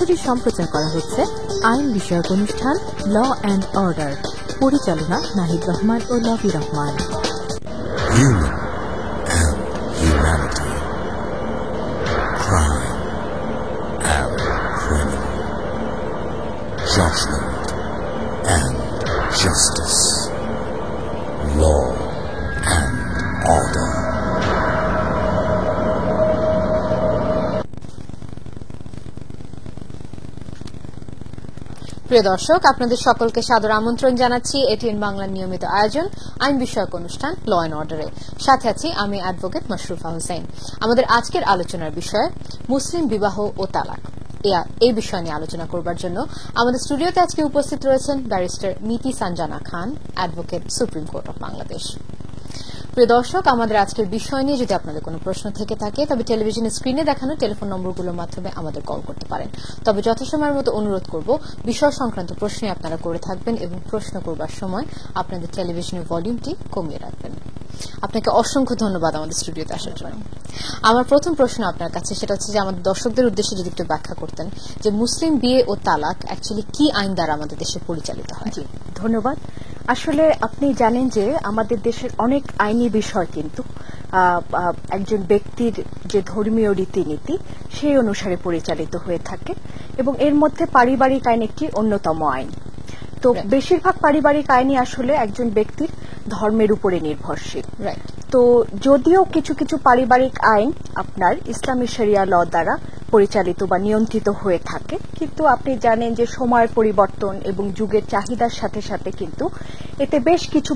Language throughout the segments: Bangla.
তথ্যটি সম্প্রচার করা হচ্ছে আইন বিষয়ক অনুষ্ঠান ল অ্যান্ড অর্ডার। পরিচালনা নাহিদ রহমান ও লভি Rahman. Human and humanity. Crime and criminal. Judgment and justice. Law and order. প্রিয় দর্শক, আপনাদের সকলকে সাদর আমন্ত্রণ জানাচ্ছি এটিএন বাংলার নিয়মিত আয়োজন আইন বিষয়ক অনুষ্ঠান ল অ্যান্ড অর্ডারে। সাথে আছি আমি অ্যাডভোকেট মাশরুফা হোসেন। আমাদের আজকের আলোচনার বিষয় মুসলিম বিবাহ ও তালাক। এই বিষয় নিয়ে আলোচনা করবার জন্য আমাদের স্টুডিওতে আজকে উপস্থিত রয়েছেন barrister Miti Sanjana Khan, advocate, supreme court of Bangladesh. প্রিয় দর্শক, আমাদের আজকের বিষয় নিয়ে যদি আপনাদের কোনো প্রশ্ন থেকে থাকে তবে টেলিভিশনের স্ক্রিনে দেখানো টেলিফোন নম্বরগুলোর মাধ্যমে আমাদের কল করতে পারেন। তবে যথাসময়ের মতো অনুরোধ করব বিষয় সংক্রান্ত প্রশ্নই আপনারা করে থাকবেন এবং প্রশ্ন করবার সময় আপনাদের টেলিভিশনের ভলিউমটি কমিয়ে রাখবেন। আপনাকে অসংখ্য ধন্যবাদ আমাদের স্টুডিওতে আসার জন্য। আমার প্রথম প্রশ্ন আপনার কাছে সেটা হচ্ছে যে আমাদের দর্শকদের উদ্দেশ্যে যদি একটু ব্যাখ্যা করতেন যে মুসলিম বিয়ে ও তালাক অ্যাকচুয়ালি কি আইন দ্বারা আমাদের দেশে পরিচালিত হয়। জি, ধন্যবাদ। আসলে আপনি জানেন যে আমাদের দেশের অনেক আইনি বিষয় কিন্তু একজন ব্যক্তির যে ধর্মীয় রীতিনীতি সেই অনুসারে পরিচালিত হয়ে থাকে এবং এর মধ্যে পারিবারিক আইন একটি অন্যতম আইন। তো বেশিরভাগ পারিবারিক আইনই আসলে একজন ব্যক্তির ধর্মের উপরে নির্ভরশীল। তো যদিও কিছু কিছু পারিবারিক আইন আপনার ইসলামী শরিয়া ল দ্বারা পরিচালিত বা নিয়ন্ত্রিত হয়ে থাকে, কিন্তু আপনি জানেন যে সময়ের পরিবর্তন এবং যুগের চাহিদার সাথে সাথে কিন্তু এতে বেশ কিছু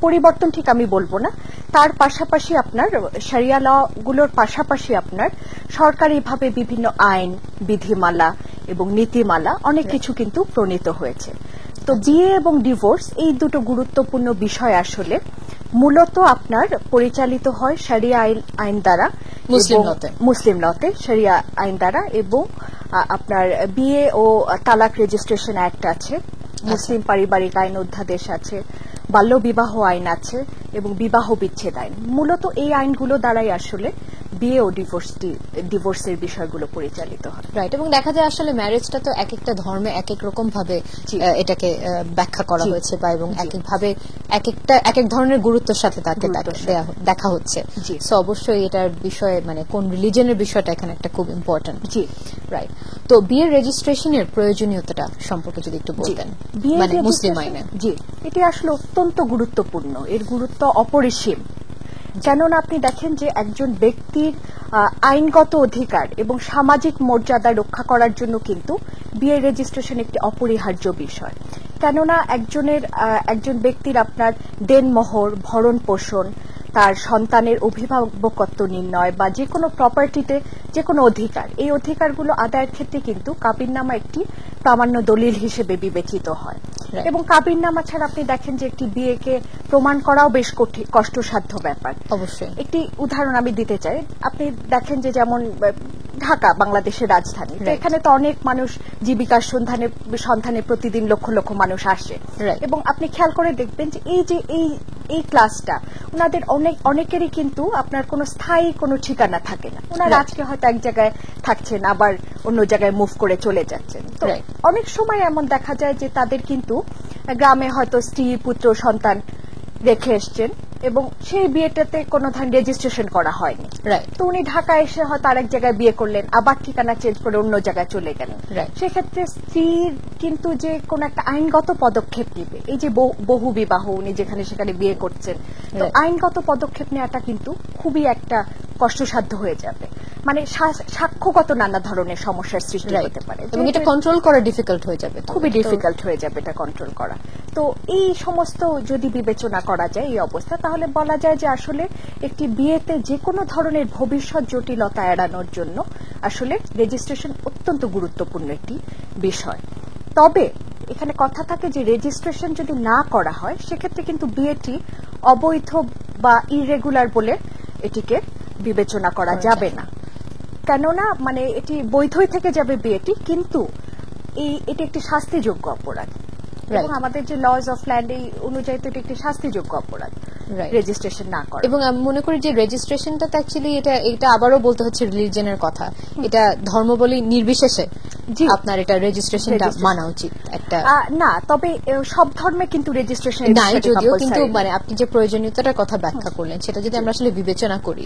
পরিবর্তন ঠিক আমি বলবো না, তার পাশাপাশি আপনার শরিয়া ল গুলোর পাশাপাশি আপনার সরকারিভাবে বিভিন্ন আইন, বিধিমালা এবং নীতিমালা অনেক কিছু কিন্তু প্রণীত হয়েছে। তো বিয়ে এবং ডিভোর্স এই দুটো গুরুত্বপূর্ণ বিষয় আসলে মূলত আপনার পরিচালিত হয় শরিয়া আইন দ্বারা, মুসলিম লতে শরিয়া আইন দ্বারা, এবং আপনার বিয়ে ও তালাক রেজিস্ট্রেশন অ্যাক্ট আছে, মুসলিম পারিবারিক আইন অধ্যাদেশ আছে, বাল্য বিবাহ আইন আছে এবং বিবাহ বিচ্ছেদ আইন। মূলত এই আইনগুলো দ্বারাই আসলে বিয়ে ও ডিভোর্সের বিষয়গুলো পরিচালিত হয়। রাইট। এবং দেখা যায় আসলে ম্যারেজটা তো এক একটা ধর্মে এক এক রকম ভাবে এটাকে ব্যাখ্যা করা হয়েছে বা এবং এক একভাবে এক এক ধরনের গুরুত্বের সাথে তাকে দেখা হচ্ছে। সো অবশ্যই এটার বিষয়ে মানে কোন রিলিজনের বিষয়টা এখানে একটা খুব ইম্পর্টেন্ট। জি, রাইট। তো বিয়ের রেজিস্ট্রেশনের প্রয়োজনীয়তা সম্পর্কে যদি একটু বলতেন, মানে মুসলিম আইনে। জি, এটি আসলে অত্যন্ত গুরুত্বপূর্ণ, এর গুরুত্ব অপরিসীম। কেননা আপনি দেখেন যে একজন ব্যক্তির আইনগত অধিকার এবং সামাজিক মর্যাদা রক্ষা করার জন্য কিন্তু বিয়ে রেজিস্ট্রেশন একটি অপরিহার্য বিষয়। কেননা একজন ব্যক্তির আপনার দেনমোহর, ভরণ পোষণ, তার সন্তানের অভিভাবকত্ব নির্ণয় বা যে কোনো প্রপার্টিতে যে কোনো অধিকার, এই অধিকারগুলো আদায়ের ক্ষেত্রে কিন্তু কাবিননামা একটি প্রামাণ্য দলিল হিসেবে বিবেচিত হয়। এবং কাবিননামা ছাড়া আপনি দেখেন যে একটি বিয়েকে প্রমাণ করাও বেশ কষ্টসাধ্য ব্যাপার। অবশ্যই একটি উদাহরণ আমি দিতে চাই। আপনি দেখেন যে যেমন ঢাকা বাংলাদেশের রাজধানী, এখানে তো অনেক মানুষ জীবিকার সন্ধানে প্রতিদিন লক্ষ লক্ষ মানুষ আসে এবং আপনি খেয়াল করে দেখবেন যে এই ক্লাসটা ওনাদের অনেকেরই কিন্তু আপনার কোনো স্থায়ী কোনো ঠিকানা থাকে না। ওনারা আজকে হয়তো এক জায়গায় থাকছেন, আবার অন্য জায়গায় মুভ করে চলে যাচ্ছেন। তো অনেক সময় এমন দেখা যায় যে তাদের কিন্তু গ্রামে হয়তো স্ত্রী, পুত্র, সন্তান রেখে এসছেন এবং সেই বিয়েটাতে কোনো ধরনের রেজিস্ট্রেশন করা হয়নি। তো উনি ঢাকায় এসে হয়তো আরেক জায়গায় বিয়ে করলেন, আবার ঠিকানা চেঞ্জ করে অন্য জায়গায় চলে গেলেন। সেক্ষেত্রে স্ত্রীর কিন্তু যে কোন একটা আইনগত পদক্ষেপ নিবে, এই যে বহু বিবাহ উনি যেখানে সেখানে বিয়ে করছেন, তো আইনগত পদক্ষেপ নেওয়াটা কিন্তু খুবই একটা কষ্টসাধ্য হয়ে যাবে। মানে সাক্ষ্যগত নানা ধরনের সমস্যার সৃষ্টি হতে পারে এবং এটা কন্ট্রোল করা ডিফিকাল্ট হয়ে যাবে, খুবই ডিফিকাল্ট হয়ে যাবে এটা কন্ট্রোল করা। তো এই সমস্ত যদি বিবেচনা করা যায় এই অবস্থা, তাহলে বলা যায় যে আসলে একটি বিয়েতে যে কোনো ধরনের ভবিষ্যৎ জটিলতা এড়ানোর জন্য আসলে রেজিস্ট্রেশন অত্যন্ত গুরুত্বপূর্ণ একটি বিষয়। তবে এখানে কথা থাকে যে রেজিস্ট্রেশন যদি না করা হয় সেক্ষেত্রে কিন্তু বিয়েটি অবৈধ বা ইরেগুলার বলে এটিকে বিবেচনা করা যাবে না। কেননা মানে এটি বৈধই থেকে যাবে বিয়েটি, কিন্তু এটি একটি শাস্তিযোগ্য অপরাধ এবং আমাদের যে লজ অফ ল্যান্ড এই অনুযায়ী তো এটি একটি শাস্তিযোগ্য অপরাধ। Right. রেজিস্ট্রেশন না করা। এবং আমি মনে করি যে রেজিস্ট্রেশনটা তো অ্যাকচুয়ালি এটা আবারও বলতে হচ্ছে রিলিজনের কথা, এটা ধর্ম বলি নির্বিশেষে জি। আপনার এটা রেজিস্ট্রেশনটা মানা উচিত একটা না, তবে সব ধর্মে কিন্তু রেজিস্ট্রেশন নাই যদিও, কিন্তু মানে আপনি যে প্রয়োজনীয়তার কথা ব্যাখ্যা করলেন সেটা যদি আমরা আসলে বিবেচনা করি,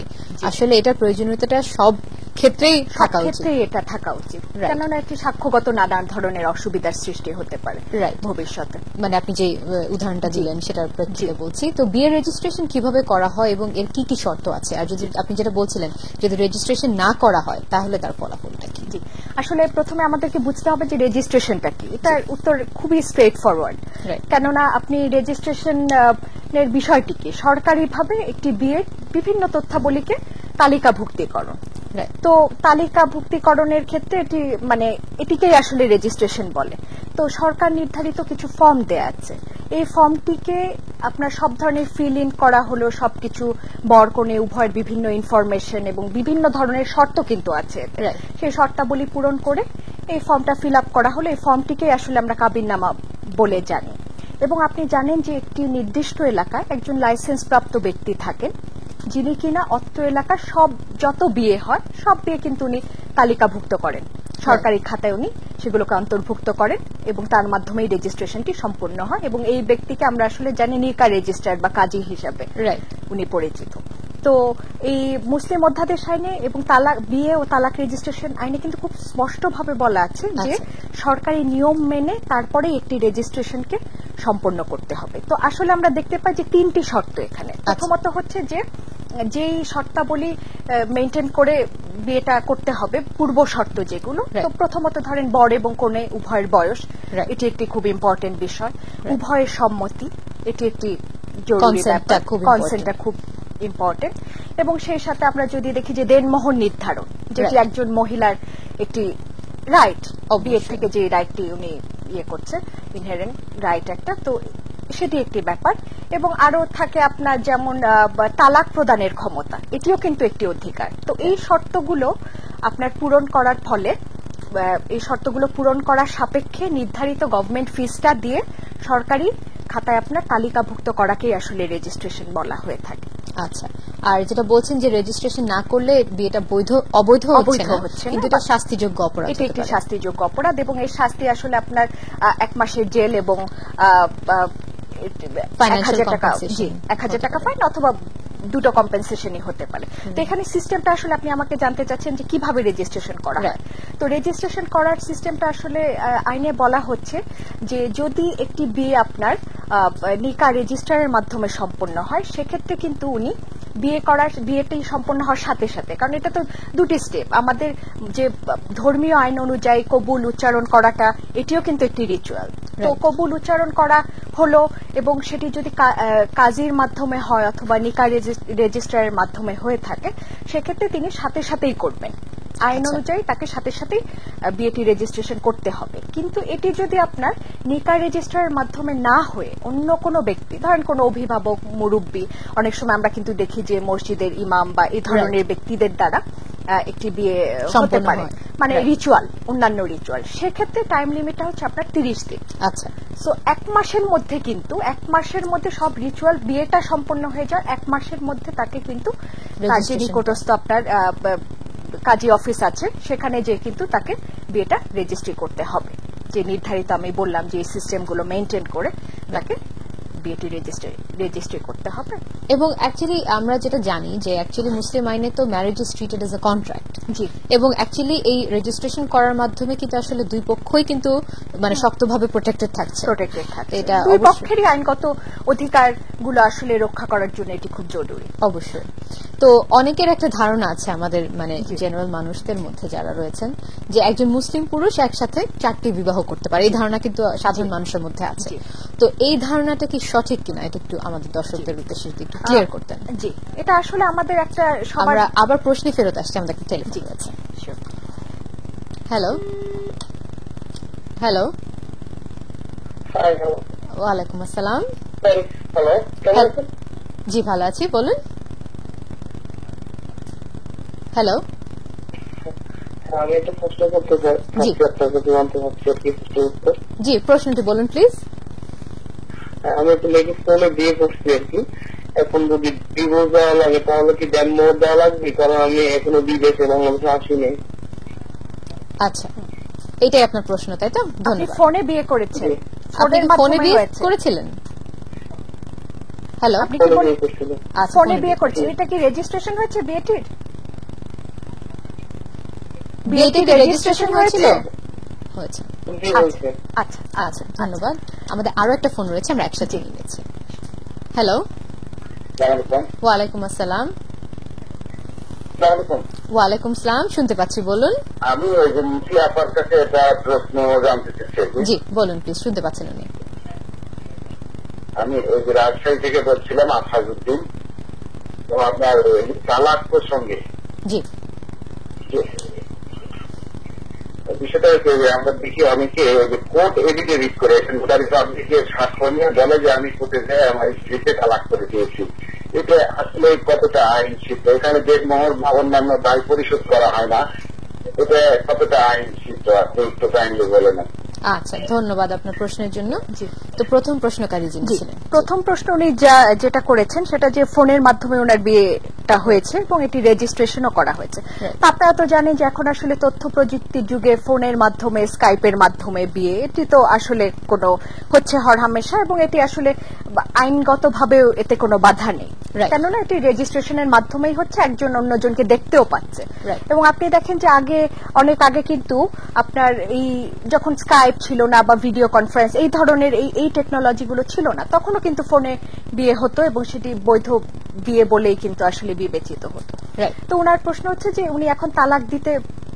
আসলে এটার প্রয়োজনীয়তাটা সব ক্ষেত্রেই থাকা উচিত। ক্ষেত্রে এটা থাকা উচিত, কেননা একটি সাক্ষ্যগত নানান ধরনের অসুবিধার সৃষ্টি হতে পারে ভবিষ্যতে। মানে আপনি যে উদাহরণটা দিলেন সেটার প্রেক্ষিতে বলছি। তো বিয়ের রেজিস্ট্রেশন কিভাবে করা হয় এবং এর কি কি শর্ত আছে, আর যদি আপনি যেটা বলছিলেন যদি রেজিস্ট্রেশন না করা হয় তাহলে তার ফলাফলটা কি? জি, আসলে প্রথমে আমাদেরকে বুঝতে হবে যে রেজিস্ট্রেশনটা কি। এটার উত্তর খুবই স্ট্রেট ফরওয়ার্ড, কেননা আপনি রেজিস্ট্রেশন এর বিষয়টি কি, সরকারিভাবে একটি বিয়ের বিভিন্ন তথ্যাবলীকে তালিকাভুক্তিকরণ। তো তালিকাভুক্তিকরণের ক্ষেত্রে এটি মানে এটিকেই আসলে রেজিস্ট্রেশন বলে। তো সরকার নির্ধারিত কিছু ফর্ম দেয়া আছে, এই ফর্মটিকে আপনার সব ধরনের ফিল ইন করা হলো, সবকিছু বর কনে উভয়ের বিভিন্ন ইনফরমেশন এবং বিভিন্ন ধরনের শর্ত কিন্তু আছে, সেই শর্তাবলী পূরণ করে এই ফর্মটা ফিল আপ করা হলো। এই ফর্মটিকে আসলে আমরা কাবিননামা বলে জানি। এবং আপনি জানেন যে একটি নির্দিষ্ট এলাকায় একজন লাইসেন্স প্রাপ্ত ব্যক্তি থাকেন, যিনি কিনা অত্র এলাকার সব যত বিয়ে হয় সব বিয়ে কিন্তু উনি তালিকাভুক্ত করেন, সরকারি খাতায় উনি সেগুলোকে অন্তর্ভুক্ত করেন এবং তার মাধ্যমেই রেজিস্ট্রেশনটি সম্পূর্ণ হয়। এবং এই ব্যক্তিকে আমরা আসলে জানি নিকা রেজিস্ট্রার বা কাজী হিসাবে উনি পরিচিত। তো এই মুসলিম অধ্যাদেশ আইনে এবং তালাক বিয়ে ও তালাক রেজিস্ট্রেশন আইনে কিন্তু খুব স্পষ্টভাবে বলা আছে যে সরকারি নিয়ম মেনে তারপরে একটি রেজিস্ট্রেশনকে সম্পন্ন করতে হবে। তো আসলে আমরা দেখতে পাই যে তিনটি শর্ত এখানে। প্রথমত হচ্ছে যে যেই শর্তাবলী মেনটেন করে বিয়েটা করতে হবে, পূর্ব শর্ত যেগুলো, তো প্রথমত ধরেন বর এবং কনে উভয়ের বয়স, এটি একটি খুব ইম্পর্টেন্ট বিষয়। উভয়ের সম্মতি, এটি একটি জরুরি ব্যাপার, কনসেন্টটা খুব ইম্পর্টেন্ট। এবং সেই সাথে আমরা যদি দেখি যে দেনমোহর নির্ধারণ, যেটি একজন মহিলার একটি রাইট, বিয়ের থেকে যে রাইটটি উনি ইয়ে করছে, ইনহেরেন্ট রাইট একটা, তো সেটি একটি ব্যাপার। এবং আরো থাকে আপনার যেমন তালাক প্রদানের ক্ষমতা, এটিও কিন্তু একটি অধিকার। তো এই শর্তগুলো আপনার পূরণ করার ফলে, এই শর্তগুলো পূরণ করার সাপেক্ষে নির্ধারিত গভর্নমেন্ট ফিসটা দিয়ে সরকারি খাতায় আপনার তালিকাভুক্ত করাকেই আসলে রেজিস্ট্রেশন বলা হয়ে থাকে। আচ্ছা, আর যেটা বলছেন যে রেজিস্ট্রেশন না করলে বিয়েটা অবৈধ হচ্ছে, কিন্তু এটা শাস্তিযোগ্য অপরাধ, এটা একটি শাস্তিযোগ্য অপরাধ এবং এর শাস্তি আসলে আপনার 1 মাসের জেল এবং 1,000 টাকা ফাইন অথবা দুটো কম্পেনসেশনই হতে পারে। তো এখানে সিস্টেমটা আসলে আপনি আমাকে জানতে চাচ্ছেন যে কিভাবে রেজিস্ট্রেশন করা হয়। তো রেজিস্ট্রেশন করার সিস্টেমটা আসলে আইনে বলা হচ্ছে যে যদি একটি বিয়ে আপনার নিকা রেজিস্ট্রারের মাধ্যমে সম্পন্ন হয়, সেক্ষেত্রে কিন্তু উনি বিয়েটি সম্পন্ন হওয়ার সাথে সাথে, কারণ এটা তো দুটি স্টেপ, আমাদের যে ধর্মীয় আইন অনুযায়ী কবুল উচ্চারণ করাটা এটিও কিন্তু একটি রিচুয়াল। তো কবুল উচ্চারণ করা হলো এবং সেটি যদি কাজীর মাধ্যমে হয় অথবা নিকা রেজিস্ট্রারের মাধ্যমে হয়ে থাকে, সেক্ষেত্রে তিনি সাথে সাথেই করবেন, আইন অনুযায়ী তাকে সাথে সাথেই বিয়েটি রেজিস্ট্রেশন করতে হবে। কিন্তু এটি যদি আপনার নিকা রেজিস্ট্রারের মাধ্যমে না হয়ে অন্য কোনো ব্যক্তি, ধরেন কোনো অভিভাবক, মুরব্বী, অনেক সময় আমরা কিন্তু দেখি যে মসজিদের ইমাম বা এই ধরনের ব্যক্তিদের দ্বারা একটি বিয়ে হতে পারে, মানে রিচুয়াল, অন্যান্য রিচুয়াল, সেক্ষেত্রে টাইম লিমিটটা হচ্ছে আপনার 30 দিন। আচ্ছা, সো 1 মাসের মধ্যে কিন্তু 1 মাসের মধ্যে সব রিচুয়াল বিয়েটা সম্পন্ন হয়ে যায়, 1 মাসের মধ্যে তাকে কিন্তু কাজী নিকটস্থ আপনার কাজী অফিস আছে, সেখানে যে কিন্তু তাকে বিয়েটা রেজিস্ট্রি করতে হবে, যে নির্ধারিত আমি বললাম যে এই সিস্টেমগুলো মেনটেন করে তাকে বিয়েটি রেজিস্ট্রি করতে হবে। এবং অ্যাকচুয়ালি আমরা যেটা জানি যে অ্যাকচুয়ালি মুসলিম আইনে তো marriage is treated as a contract, জি, এবং অ্যাকচুয়ালি এই রেজিস্ট্রেশন করার মাধ্যমে কিন্তু আসলে দুই পক্ষই কিন্তু মানে শক্তভাবে প্রোটেক্টেড থাকছে। এটা দুই পক্ষেরই আইনগত অধিকারগুলো আসলে রক্ষা করার জন্য এটি খুব জরুরি। অবশ্যই। তো অনেকের একটা ধারণা আছে আমাদের মানে জেনারেল মানুষদের মধ্যে যারা রয়েছেন যে একজন মুসলিম পুরুষ একসাথে 4টি বিবাহ করতে পারে, এই ধারণা কিন্তু সাধারণ মানুষের মধ্যে আছে। তো এই ধারণাটা কি সঠিক কিনা, এটা একটু আমাদের দর্শকদের উদ্দেশ্যে একটু ক্লিয়ার করতেন। জি, এটা আসলে আমাদের একটা আমরা আবার প্রশ্নে ফেরত আসছি, আমাদের একটা টেলিফোন আছে। হ্যালো হ্যালো, ওয়ালাইকুম আসসালাম। জি, ভালো আছি, বলুন। হ্যালো, আমি একটা প্রশ্ন করতে চাই, জানতে চাচ্ছি জি, প্রশ্নটি বলুন প্লিজ। আমি একটা লেডিস বিয়ে করছি আর কি, এখন যদি ডিভোর্স দেওয়া লাগে তাহলে কি দেনমোহর দেওয়া লাগবে? কারণ আমি এখনো বিদেশে বাংলাদেশে আসিনি। আচ্ছা, এটাই আপনার প্রশ্ন, তাই তো? আপনি ধন্যবাদ। ফোনে বিয়ে করেছেন? আপনি কি ফোনে বিয়ে করেছিলেন? হ্যালো, আপনি কি বিয়ে করছিল? আচ্ছা, ফোনে বিয়ে করছেন? এটা কি রেজিস্ট্রেশন হয়েছে বিয়েটির? বিয়েটি রেজিস্ট্রেশন হয়েছিল? হয়েছে। জি হয়েছে। আচ্ছা আচ্ছা, ধন্যবাদ। আমাদের আরো একটা ফোন রয়েছে, আমরা একসাথে নিয়ে নিচ্ছি। হ্যালো, ওয়ালাইকুম আসসালাম। ওয়ালাইকুম আসসালাম, শুনতে পাচ্ছি, বলুন। আমি ওই যে মুফতি আপার কাছে একটা প্রশ্ন জানতে চাচ্ছি। জি বলুন প্লিজ, শুনতে পাচ্ছেন উনি। আমি ওই যে রাজশাহী থেকে বলছিলাম, আফাজউদ্দিন। তো আপনার তালাক প্রসঙ্গে জি বিষয়টা হচ্ছে যে আমরা দেখি অনেকে কোর্ট এফিডেভিট করে স্বাক্ষর নিয়ে বলে যে আমি কোর্টে যাই আমার স্ত্রীকে তালাক করে দিয়েছি। এটা আসলে কতটা আইন সিদ্ধ? এখানে দেশমোহর বা অন্যান্য দায় পরিশোধ করা হয় না, এটা কতটা আইন সিদ্ধ? আপনি একটু কাইন্ডলি বলে নেন। আচ্ছা, ধন্যবাদ আপনার প্রশ্নের জন্য। জি। তো প্রথম প্রশ্নকারী যিনি জি, ছিলেন, প্রথম প্রশ্ন উনি যেটা করেছেন সেটা যে ফোনের মাধ্যমে ওনার বিয়েটা হয়েছে এবং এটি রেজিস্ট্রেশনও করা হয়েছে। তা আপনারা তো জানেন যে এখন আসলে তথ্য প্রযুক্তির যুগে ফোনের মাধ্যমে, স্কাইপের মাধ্যমে বিয়ে, এটি তো আসলে কোনো হচ্ছে হরহামেশা, এবং এটি আসলে আইনগতভাবেও এতে কোনো বাধা নেই, কেননা এটি রেজিস্ট্রেশনের মাধ্যমেই হচ্ছে, একজন অন্যজনকে দেখতেও পাচ্ছে। এবং আপনি দেখেন যে অনেক আগে কিন্তু আপনার এই যখন স্কাইপ ছিল না বা ভিডিও কনফারেন্স এই ধরনের এই টেকনোলজি গুলো ছিল না, তখনও কিন্তু ফোনে বিয়ে হতো এবং সেটি বৈধ বিয়ে বলেই কিন্তু আসলে বিবেচিত হতো। তো ওনার প্রশ্ন হচ্ছে যে উনি এখন তালাক দিতে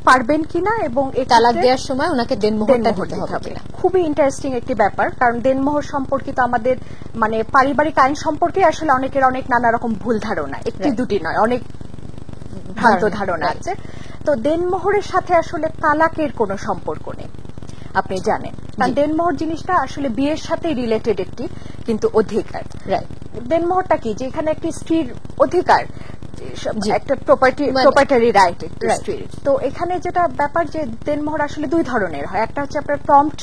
পারবেন কিনা, এবং এই তালাক দেওয়ার সময় ওনাকে দেনমোহরটা দিতে হবে কিনা। খুবই ইন্টারেস্টিং একটি ব্যাপার, কারণ দেনমোহর সম্পর্কিত আমাদের মানে পারিবারিক আইন সম্পর্কে আসলে অনেকের অনেক নানা রকম ভুল ধারণা, একটি দুটি নয়, অনেক ভ্রান্ত ধারণা আছে। তো দেনমোহরের সাথে আসলে তালাকের কোনো সম্পর্ক নেই, আপনি জানেন। কারণ দেনমোহর জিনিসটা আসলে বিয়ের সাথে রিলেটেড একটি কিন্তু অধিকার। দেনমোহরটা কি, যে এখানে একটি স্ত্রীর অধিকার, একটা প্রপার্টারি রাইট স্ত্রীর। তো এখানে যেটা ব্যাপার যে দেনমোহর আসলে দুই ধরনের হয়, একটা হচ্ছে আপনার প্রম্পট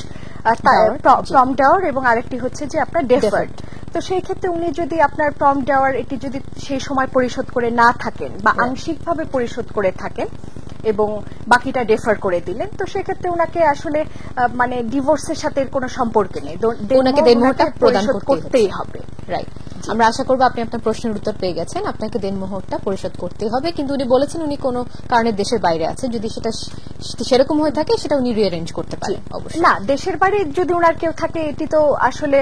ডাওয়ার এবং আরেকটি হচ্ছে যে আপনার ডেফার্ড। তো সেই ক্ষেত্রে উনি যদি আপনার প্রম্পট ডাওয়ার এটি যদি সেই সময় পরিশোধ করে না থাকেন বা আংশিকভাবে পরিশোধ করে থাকেন এবং বাকিটা ডেফার করে দিলেন, তো সেক্ষেত্রে ওনাকে আসলে মানে ডিভোর্সের সাথে কোনো সম্পর্ক নেই, ওনাকে দেনমোহরটা প্রদান করতেই হবে। রাইট। আমরা আশা করবো আপনি আপনার প্রশ্নের উত্তর পেয়ে গেছেন। আপনাকে দেনমোহরটা পরিশোধ করতে হবে, কিন্তু উনি বলেছেন উনি কোনো কারণে দেশের বাইরে আছে, যদি সেটা সেরকম হয়ে থাকে সেটা উনি রিঅ্যারেঞ্জ করতে পারেন। অবশ্যই না, দেশের বাইরে যদি ওনার কেউ থাকে, এটি তো আসলে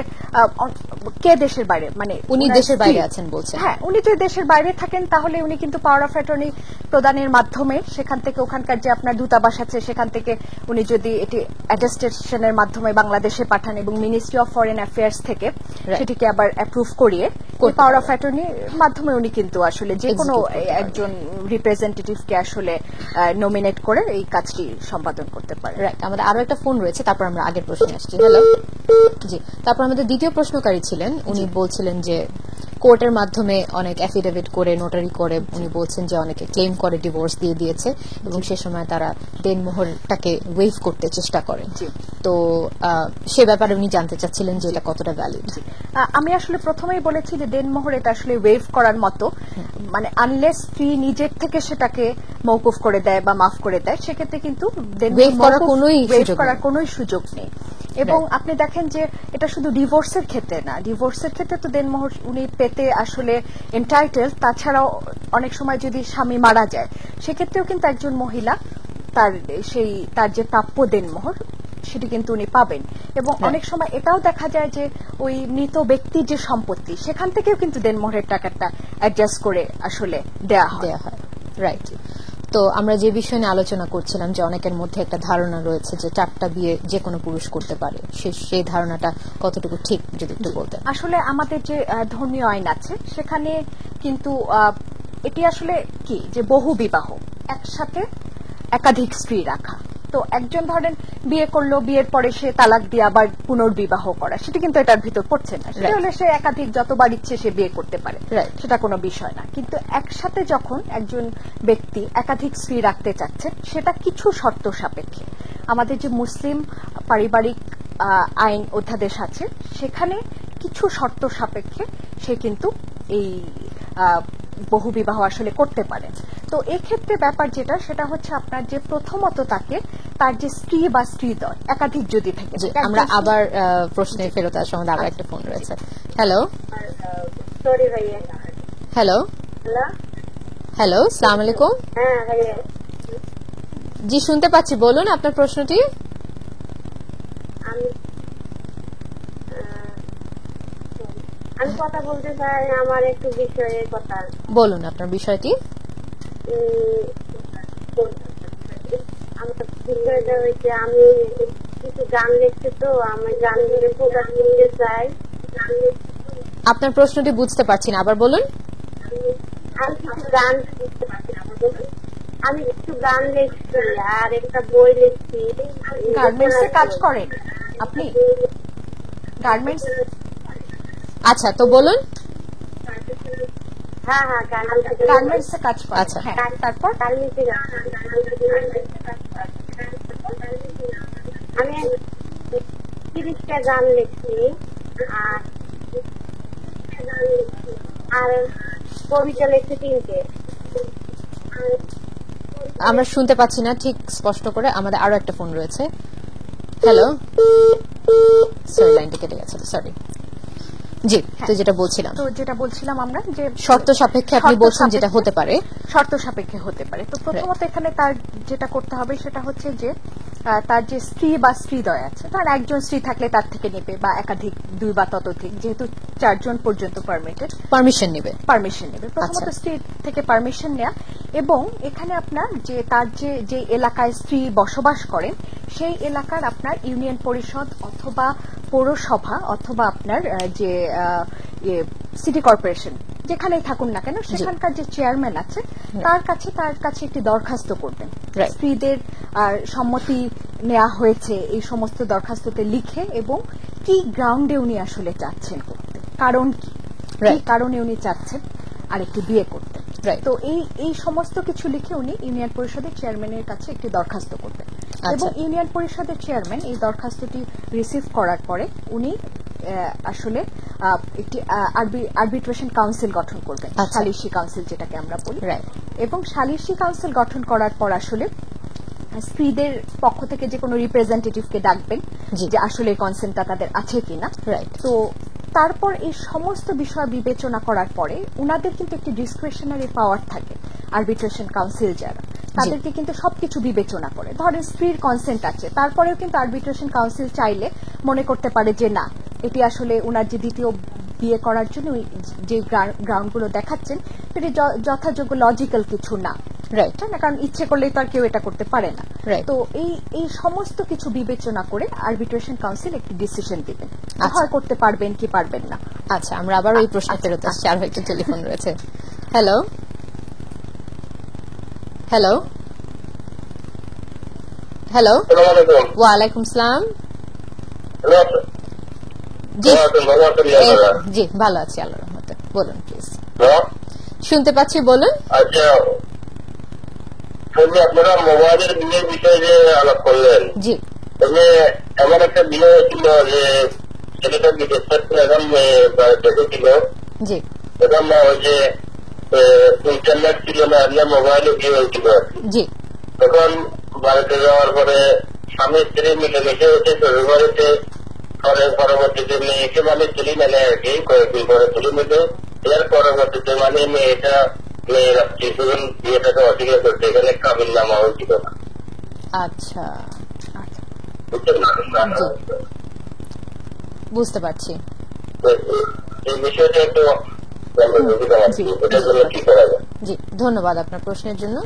কে দেশের বাইরে, মানে উনি দেশের বাইরে আছেন বলছেন। হ্যাঁ, উনি যদি দেশের বাইরে থাকেন তাহলে উনি কিন্তু পাওয়ার অফ অ্যাটর্নি প্রদানের মাধ্যমে সেখান থেকে ওখানকার যে আপনার দূতাবাস আছে সেখান থেকে উনি যদি এটি অ্যাটেস্টেশনের মাধ্যমে বাংলাদেশে পাঠান এবং মিনিস্ট্রি অফ ফরেন অ্যাফেয়ার্স থেকে সেটিকে আবার অ্যাপ্রুভ করিয়ে পাওয়ার অফ অ্যাটর্নির মাধ্যমে উনি কিন্তু আসলে যে কোনো একজন রিপ্রেজেন্টেটিভকে আসলে নমিনেট করে এই কাজটি সম্পাদন করতে পারে। রাইট। আমাদের আরো একটা ফোন রয়েছে, তারপর আমরা আগের প্রশ্নে আসছি। হ্যালো। জি, তারপর আমাদের দ্বিতীয় প্রশ্নকারী ছিলেন, উনি বলছিলেন যে কোর্টের মাধ্যমে অনেক অ্যাফিডেভিট করে, নোটারি করে, উনি বলছেন যে অনেকে ক্লেম করে ডিভোর্স দিয়ে দিয়েছে এবং সে সময় তারা দেনমোহরটাকে ওয়েভ করতে চেষ্টা করে। তো সে ব্যাপারে উনি জানতে চাচ্ছিলেন যে এটা কতটা ভ্যালিড। আমি আসলে প্রথমেই বলেছি যে দেনমোহর এটা আসলে ওয়েভ করার মতো, মানে আনলেস স্ত্রী নিজের থেকে সেটাকে মওকুফ করে দেয় বা মাফ করে দেয়, সেক্ষেত্রে কিন্তু ওয়েভ করার কোনো সুযোগ নেই। এবং আপনি দেখেন যে এটা শুধু ডিভোর্সের ক্ষেত্রে না, ডিভোর্সের ক্ষেত্রে তো দেনমোহর উনি পেতে আসলে এন্টাইটেল। তাছাড়াও অনেক সময় যদি স্বামী মারা যায় সেক্ষেত্রেও কিন্তু একজন মহিলা তার যে প্রাপ্য দেনমোহর সেটি কিন্তু উনি পাবেন। এবং অনেক সময় এটাও দেখা যায় যে ওই মৃত ব্যক্তির যে সম্পত্তি সেখান থেকেও কিন্তু দেনমোহরের টাকাটা অ্যাডজাস্ট করে আসলে দেয়া হয়। রাইট। তো আমরা যে বিষয় নিয়ে আলোচনা করছিলাম যে অনেকের মধ্যে একটা ধারণা রয়েছে যে 4টা বিয়ে যে কোনো পুরুষ করতে পারে, সেই ধারণাটা কতটুকু ঠিক যদি একটু বলতেন। আসলে আমাদের যে ধর্মীয় আইন আছে সেখানে কিন্তু এটি আসলে কি যে বহু বিবাহ, একসাথে একাধিক স্ত্রী রাখা। তো একজন ধরেন বিয়ে করলো, বিয়ের পরে সে তালাক দিয়ে আবার পুনর্বিবাহ করা, সেটা কিন্তু এটার ভিতর পড়ছে না। সেটা হলে সে একাধিক যতবার ইচ্ছে সে বিয়ে করতে পারে, সেটা কোনো বিষয় না। কিন্তু একসাথে যখন একজন ব্যক্তি একাধিক স্ত্রী রাখতে চাচ্ছেন, সেটা কিছু শর্ত সাপেক্ষে। আমাদের যে মুসলিম পারিবারিক আইন অধ্যাদেশ আছে সেখানে কিছু শর্ত সাপেক্ষে সে কিন্তু এই বহু বিবাহ আসলে করতে পারেন। তো এক্ষেত্রে ব্যাপার যেটা সেটা হচ্ছে আপনার যে প্রথমত তার যে স্ত্রী বা স্ত্রীদ্বয় একাধিক যদি থাকে। আমরা আবার প্রশ্নে ফেরত আসার সময় আবার একটা ফোন রয়েছে। হ্যালো হ্যালো হ্যালো, আসসালামু আলাইকুম। জি শুনতে পাচ্ছি, বলুন আপনার প্রশ্নটি। আমি কথা বলতে চাই আমার একটু বিষয়ের কথা। বলুন আপনার বিষয়টি। আমার বিষয়টা হচ্ছে আমি কিছু গান লিখছি, তো আমি গানগুলো প্রকাশ করতে চাই। আপনার প্রশ্নটি বুঝতে পারছি না, আবার বলুন। আমি কিছু গান লিখছি আর একটা বই লিখছি। গার্মেন্টসে কাজ করেন আপনি? গার্মেন্টস, আচ্ছা তো বলুন। হ্যাঁ গার্মেন্টসে কাজ করেন। আচ্ছা। হ্যাঁ, তারপর আমি 30টা গান লিখছি আর কবিতা লিখছি 3টে। আমরা শুনতে পাচ্ছি না ঠিক স্পষ্ট করে, আমাদের আরো একটা ফোন রয়েছে। হ্যালো, সরি লাইনটা কেটে গেছে, সরি। জি, তো যেটা বলছিলাম আমরা যে শর্ত সাপেক্ষে আপনি বলছেন যেটা হতে পারে, শর্ত সাপেক্ষে হতে পারে। তো প্রথমত এখানে তার যেটা করতে হবে সেটা হচ্ছে যে তার যে স্ত্রী বা স্ত্রীদ্বয় আছে, ধর একজন স্ত্রী থাকলে তার থেকে নেবে বা একাধিক 2 বা ততোধিক, যেহেতু 4 জন পর্যন্ত পারমিশন নেবে। প্রথমত স্ত্রী থেকে পারমিশন নেওয়া, এবং এখানে আপনার যে তার যে এলাকায় স্ত্রী বসবাস করেন সেই এলাকার আপনার ইউনিয়ন পরিষদ অথবা পৌরসভা অথবা আপনার যে সিটি কর্পোরেশন যেখানেই থাকুন না কেন সেখানকার যে চেয়ারম্যান আছে তার কাছে একটি দরখাস্ত করবেন। স্ত্রীদের সম্মতি নেওয়া হয়েছে এই সমস্ত দরখাস্ততে লিখে, এবং কি গ্রাউন্ডে উনি আসলে চাচ্ছেন করতে, কারণ কি কারণে উনি চাচ্ছেন আরেকটি বিয়ে করতে। তো এই সমস্ত কিছু লিখে উনি ইউনিয়ন পরিষদের চেয়ারম্যানের কাছে একটি দরখাস্ত করবেন, এবং ইউনিয়ন পরিষদের চেয়ারম্যান এই দরখাস্তটি রিসিভ করার পরে উনি আসলে একটি আরবিট্রেশন কাউন্সিল গঠন করবেন, সালিসি কাউন্সিল যেটাকে আমরা বলি। এবং সালিসি কাউন্সিল গঠন করার পর আসলে স্ত্রীদের পক্ষ থেকে যে কোনো রিপ্রেজেন্টেটিভকে ডাকবেন যে আসলে কনসেন্টটা তাদের আছে কিনা। তো তারপর এই সমস্ত বিষয় বিবেচনা করার পরে উনাদের কিন্তু একটি ডিসক্রিশনারি পাওয়ার থাকে, আরবিট্রেশন কাউন্সিল যারা, তাদেরকে কিন্তু সবকিছু বিবেচনা করে। ধরেন স্ত্রীর কনসেন্ট আছে, তারপরেও কিন্তু আরবিট্রেশন কাউন্সিল চাইলে মনে করতে পারে যে না, এটি আসলে উনার যে দ্বিতীয় বিয়ে করার জন্য যে গ্রাউন্ডগুলো দেখাচ্ছেন সেটি যথাযোগ্য লজিক্যাল কিছু না। কারণ ইচ্ছে করলেই তো আর কেউ এটা করতে পারে না। তো এই সমস্ত কিছু বিবেচনা করে আরবিট্রেশন কাউন্সিল একটি ডিসিশন দিবেন হয় করতে পারবেন কি পারবেন না। আচ্ছা, আমরা আবার ওই প্রশ্নে ফেরত আসছি, আর একটা টেলিফোন রয়েছে। হ্যালো হ্যালো হ্যালো, ওয়ালাইকুম আসসালাম। জি ভালো আছি আল্লাহর রহমতে, বলুন প্লিজ। শুনতে পাচ্ছি, বলুন। আচ্ছা, আপনারা মোবাইলের বিয়ের বিষয়ে যে আলাপ করলেন, জি, তবে এমন একটা বিয়ে হয়েছিল যে ছেলেটা বিদেশ এখন দেখেছিল, জি, এখন ওই যে ইন্টারনেট ছিল না, মোবাইলে বিয়ে হয়েছিল, জি। তখন বাড়িতে যাওয়ার পরে স্বামী স্ত্রী মিলেমিশে হচ্ছে বাড়িতে, পরবর্তীতে মেয়েকে মানে তুলি মেলে আর কি, কয়েকদিন পরে তুলি মেলে, এর পরবর্তীতে মানে মেয়েটা কিছুদিন বিয়েটাকে অস্বীকার করছে, এখানে কাবিল নামা হয়েছিল না। আচ্ছা, বুঝতে পারছি। এই বিষয়টা একটু জি, ধন্যবাদ আপনার প্রশ্নের জন্য।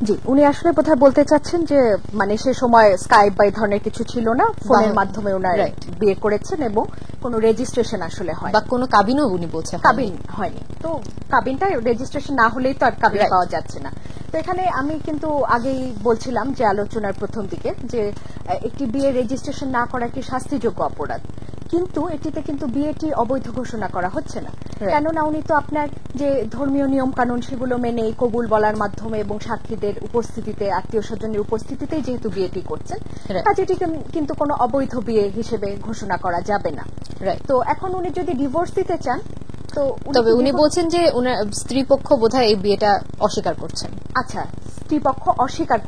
জি, উনি আসলে বোধহয় বলতে চাচ্ছেন যে মানে সে সময় স্কাইপ বা এই ধরনের কিছু ছিল না, ফোনের মাধ্যমে ওনার বিয়ে করেছেন এবং কোনো রেজিস্ট্রেশন আসলে হয় বা কোনো কাবিনও উনি বলছেন কাবিন হয়নি। তো কাবিনটা রেজিস্ট্রেশন না হলেই তো আর কাবিন পাওয়া যাচ্ছে না। তো এখানে আমি কিন্তু আগেই বলছিলাম যে আলোচনার প্রথম দিকে যে একটি বিয়ে রেজিস্ট্রেশন না করা একটি শাস্তিযোগ্য অপরাধ, কিন্তু এটিতে কিন্তু বিয়েটি অবৈধ ঘোষণা করা হচ্ছে না। কেননা উনি তো আপনার যে ধর্মীয় নিয়ম কানুন সেগুলো মেনে কবুল বলার মাধ্যমে এবং সাক্ষীদের উপস্থিতিতে, আত্মীয় স্বজনের উপস্থিতিতেই যেহেতু বিয়েটি করছেন, কাজেটি কিন্তু কোনো অবৈধ বিয়ে হিসেবে ঘোষণা করা যাবে না। তো এখন উনি যদি ডিভোর্স দিতে চান তো তবে উনি বলছেন যে ওনার স্ত্রীপক্ষ বোধহয় এই বিয়েটা অস্বীকার করছেন। আচ্ছা, স্ত্রীপক্ষ অস্বীকার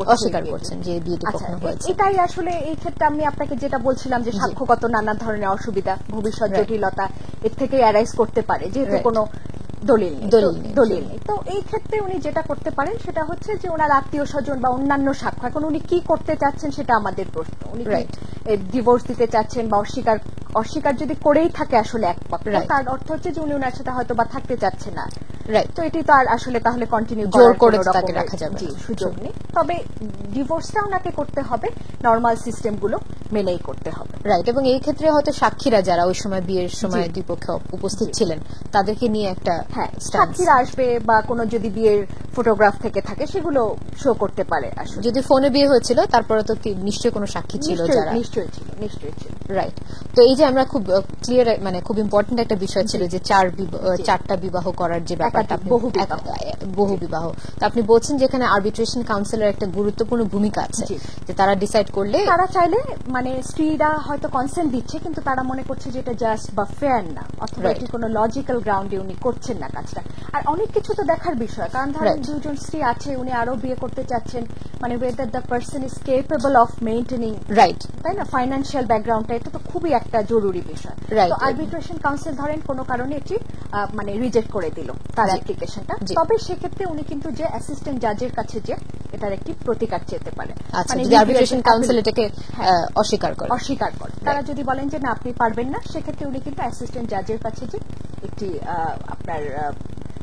করছেন যে বিয়েটি কখনো হয়েছে। এটাই আসলে এই ক্ষেত্রে আমি আপনাকে যেটা বলছিলাম যে সাক্ষ্যগত নানা ধরনের অসুবিধা, ভবিষ্যৎ জটিলতা এর থেকে অ্যারাইজ করতে পারে, যেহেতু কোনো দলিল নেই। তো এই ক্ষেত্রে উনি যেটা করতে পারেন সেটা হচ্ছে যে ওনার আত্মীয় স্বজন বা অন্যান্য সাক্ষ্য, এখন উনি কি করতে চাচ্ছেন সেটা আমাদের প্রশ্ন। উনি ডিভোর্স দিতে চাচ্ছেন বা অস্বীকার যদি করেই থাকে আসলে এক পক্ষ, তার অর্থ হচ্ছে যে উনি ওনার সাথে হয়তো বা থাকতে চাচ্ছে না। তো এটি তো আর আসলে তাহলে কন্টিনিউ করে তাকে রাখা যাবে সুযোগ নেই। তবে ডিভোর্সটা ওনাকে করতে হবে নরমাল সিস্টেম গুলো মেনেই করতে হবে। রাইট। এবং এই ক্ষেত্রে হয়তো সাক্ষীরা যারা ওই সময় বিয়ের সময় দুই পক্ষে উপস্থিত ছিলেন তাদেরকে নিয়ে একটা সাক্ষীরা আসবে, বা কোনো যদি বিয়ের ফটোগ্রাফ থেকে থাকে সেগুলো শো করতে পারে। আসলে যদি ফোনে বিয়ে হয়েছিল তারপরে তো নিশ্চয়ই কোনো সাক্ষী ছিল যারা নিশ্চয়ই ছিল। রাইট। তো এই যে আমরা খুব ক্লিয়ার, মানে খুব ইম্পর্টেন্ট একটা বিষয় ছিল যে চারটা বিবাহ করার যে ব্যাপারটা, বহু বিবাহ। তো আপনি বলছেন যে এখানে আরবিট্রেশন কাউন্সিলের একটা গুরুত্বপূর্ণ ভূমিকা আছে, যে তারা ডিসাইড করলে, তারা চাইলে, মানে স্ত্রীরা হয়তো কনসেন্ট দিচ্ছে কিন্তু তারা মনে করছে যে এটা জাস্ট বা ফেয়ার না, অথবা এটি কোনো লজিক্যাল গ্রাউন্ডে উনি করছেন না কাজটা। আর অনেক কিছু তো দেখার বিষয়, কারণ ধরেন দুজন স্ত্রী আছে, উনি আরো বিয়ে করতে চাচ্ছেন, মানে whether the person is capable of maintaining, right, তাই না, ফাইন্যান্সিয়াল ব্যাকগ্রাউন্ডটা, এটা তো খুবই একটা জরুরি বিষয়। তো আরবিট্রেশন কাউন্সিল ধরেন কোনো কারণে এটি মানে রিজেক্ট করে দিল তার অ্যাপ্লিকেশনটা, তবে সেক্ষেত্রে উনি কিন্তু যে অ্যাসিস্ট্যান্ট জাজের কাছে যে এটার একটি প্রতিকার চেতে পারেন। মানে আরবিট্রেশন কাউন্সিল এটাকে অস্বীকার করে, তারা যদি বলেন যে না আপনি পারবেন না, সেক্ষেত্রে উনি কিন্তু অ্যাসিস্ট্যান্ট জাজের কাছে যে একটি আপনার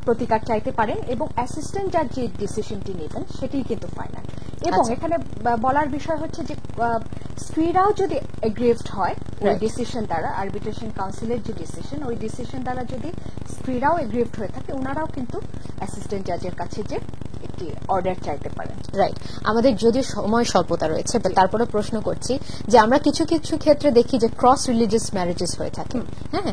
প্রতিকার চাইতে পারেন, এবং অ্যাসিস্ট্যান্ট জাজ যে ডিসিশনটি নেবেন সেটিই কিন্তু ফাইনাল। এবং এখানে বলার বিষয় হচ্ছে যে স্ত্রীরাও যদি এগ্রিভড হয় ওই ডিসিশন দ্বারা, আরবিট্রেশন কাউন্সিলের যে ডিসিশন, ওই ডিসিশন দ্বারা যদি স্ত্রীরাও এগ্রিভড হয়ে থাকে, ওনারাও কিন্তু অ্যাসিস্ট্যান্ট জাজের কাছে যে একটি অর্ডার চাইতে পারেন। রাইট। আমাদের যদি সময় স্বল্পতা রয়েছে, তারপরে প্রশ্ন করছি যে আমরা কিছু কিছু ক্ষেত্রে দেখি যে ক্রস রিলিজিয়াস ম্যারেজেস হয়ে থাকে। হ্যাঁ,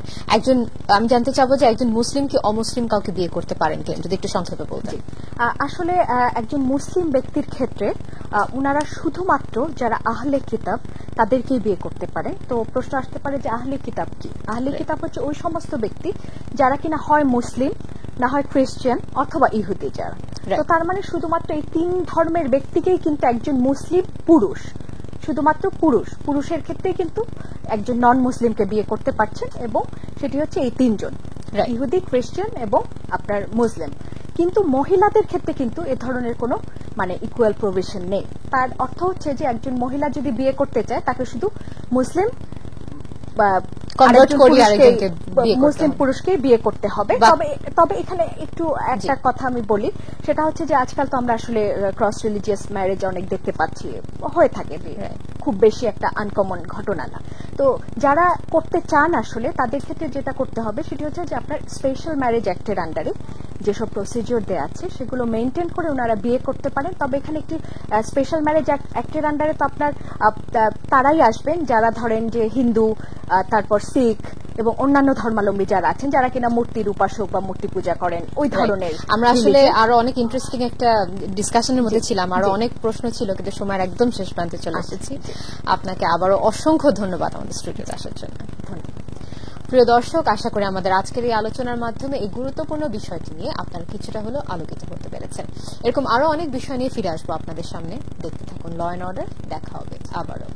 আমি জানতে চাবো যে একজন মুসলিম কি অমুসলিম কাউকে বিয়ে করতে পারেন কিনা, যদি একটু সংক্ষেপে বলতেন। আসলে একজন মুসলিম ব্যক্তির ক্ষেত্রে উনারা শুধুমাত্র যারা আহলে কিতাব তাদেরকেই বিয়ে করতে পারেন। তো প্রশ্ন আসতে পারে যে আহলে কিতাব কি? আহলে কিতাব হচ্ছে ওই সমস্ত ব্যক্তি যারা কিনা হয় মুসলিম, না হয় খ্রিস্টান, অথবা ইহুদি যারা। তো তার মানে শুধুমাত্র এই তিন ধর্মের ব্যক্তিকেই কিন্তু একজন মুসলিম পুরুষ, শুধুমাত্র পুরুষের ক্ষেত্রেই কিন্তু একজন নন মুসলিমকে বিয়ে করতে পারছেন, এবং সেটি হচ্ছে এই তিনজন, ইহুদি, খ্রিস্টান এবং আপনার মুসলিম। কিন্তু মহিলাদের ক্ষেত্রে কিন্তু এ ধরনের কোনো মানে ইকুয়াল প্রভিশন নেই। তার অর্থ হচ্ছে যে একজন মহিলা যদি বিয়ে করতে চায় তাকে শুধু মুসলিম পুরুষকে বিয়ে করতে হবে। তবে এখানে একটু একটা কথা আমি বলি, সেটা হচ্ছে যে আজকাল তো আমরা আসলে ক্রস রিলিজিয়াস ম্যারেজ অনেক দেখতে পাচ্ছি, হয়ে থাকে, খুব বেশি একটা আনকমন ঘটনা না। তো যারা করতে চান আসলে তাদের ক্ষেত্রে যেটা করতে হবে সেটি হচ্ছে যে আপনার স্পেশাল ম্যারেজ অ্যাক্টের আন্ডারে যেসব প্রসিডিওর দেওয়া আছে সেগুলো মেনটেন করে ওনারা বিয়ে করতে পারেন। তবে এখানে একটি স্পেশাল ম্যারেজ অ্যাক্টের আন্ডারে তো আপনার তারাই আসবেন যারা ধরেন যে হিন্দু, তারপর শিখ এবং অন্যান্য ধর্মাবলম্বী যারা আছেন, যারা কিনা মূর্তির উপাসক বা মূর্তি পূজা করেন, ওই ধরনের। আমরা আসলে আরো অনেক ইন্টারেস্টিং একটা ডিসকাশনের মধ্যে ছিলাম, আরো অনেক প্রশ্ন ছিল, কিন্তু সময়ের একদম শেষ প্রান্তে চলে এসেছি। আপনাকে আবারও অসংখ্য ধন্যবাদ আমাদের স্টুডিওতে আসার জন্য। ধন্যবাদ। প্রিয় দর্শক, আশা করি আমাদের আজকের এই আলোচনার মাধ্যমে এই গুরুত্বপূর্ণ বিষয়টি নিয়ে আপনারা কিছুটা হলেও আলোকিত করতে পেরেছেন। এরকম আরো অনেক বিষয় নিয়ে ফিরে আসবো আপনাদের সামনে। দেখতে থাকুন ল অ্যান্ড অর্ডার। দেখা হবে আবারও।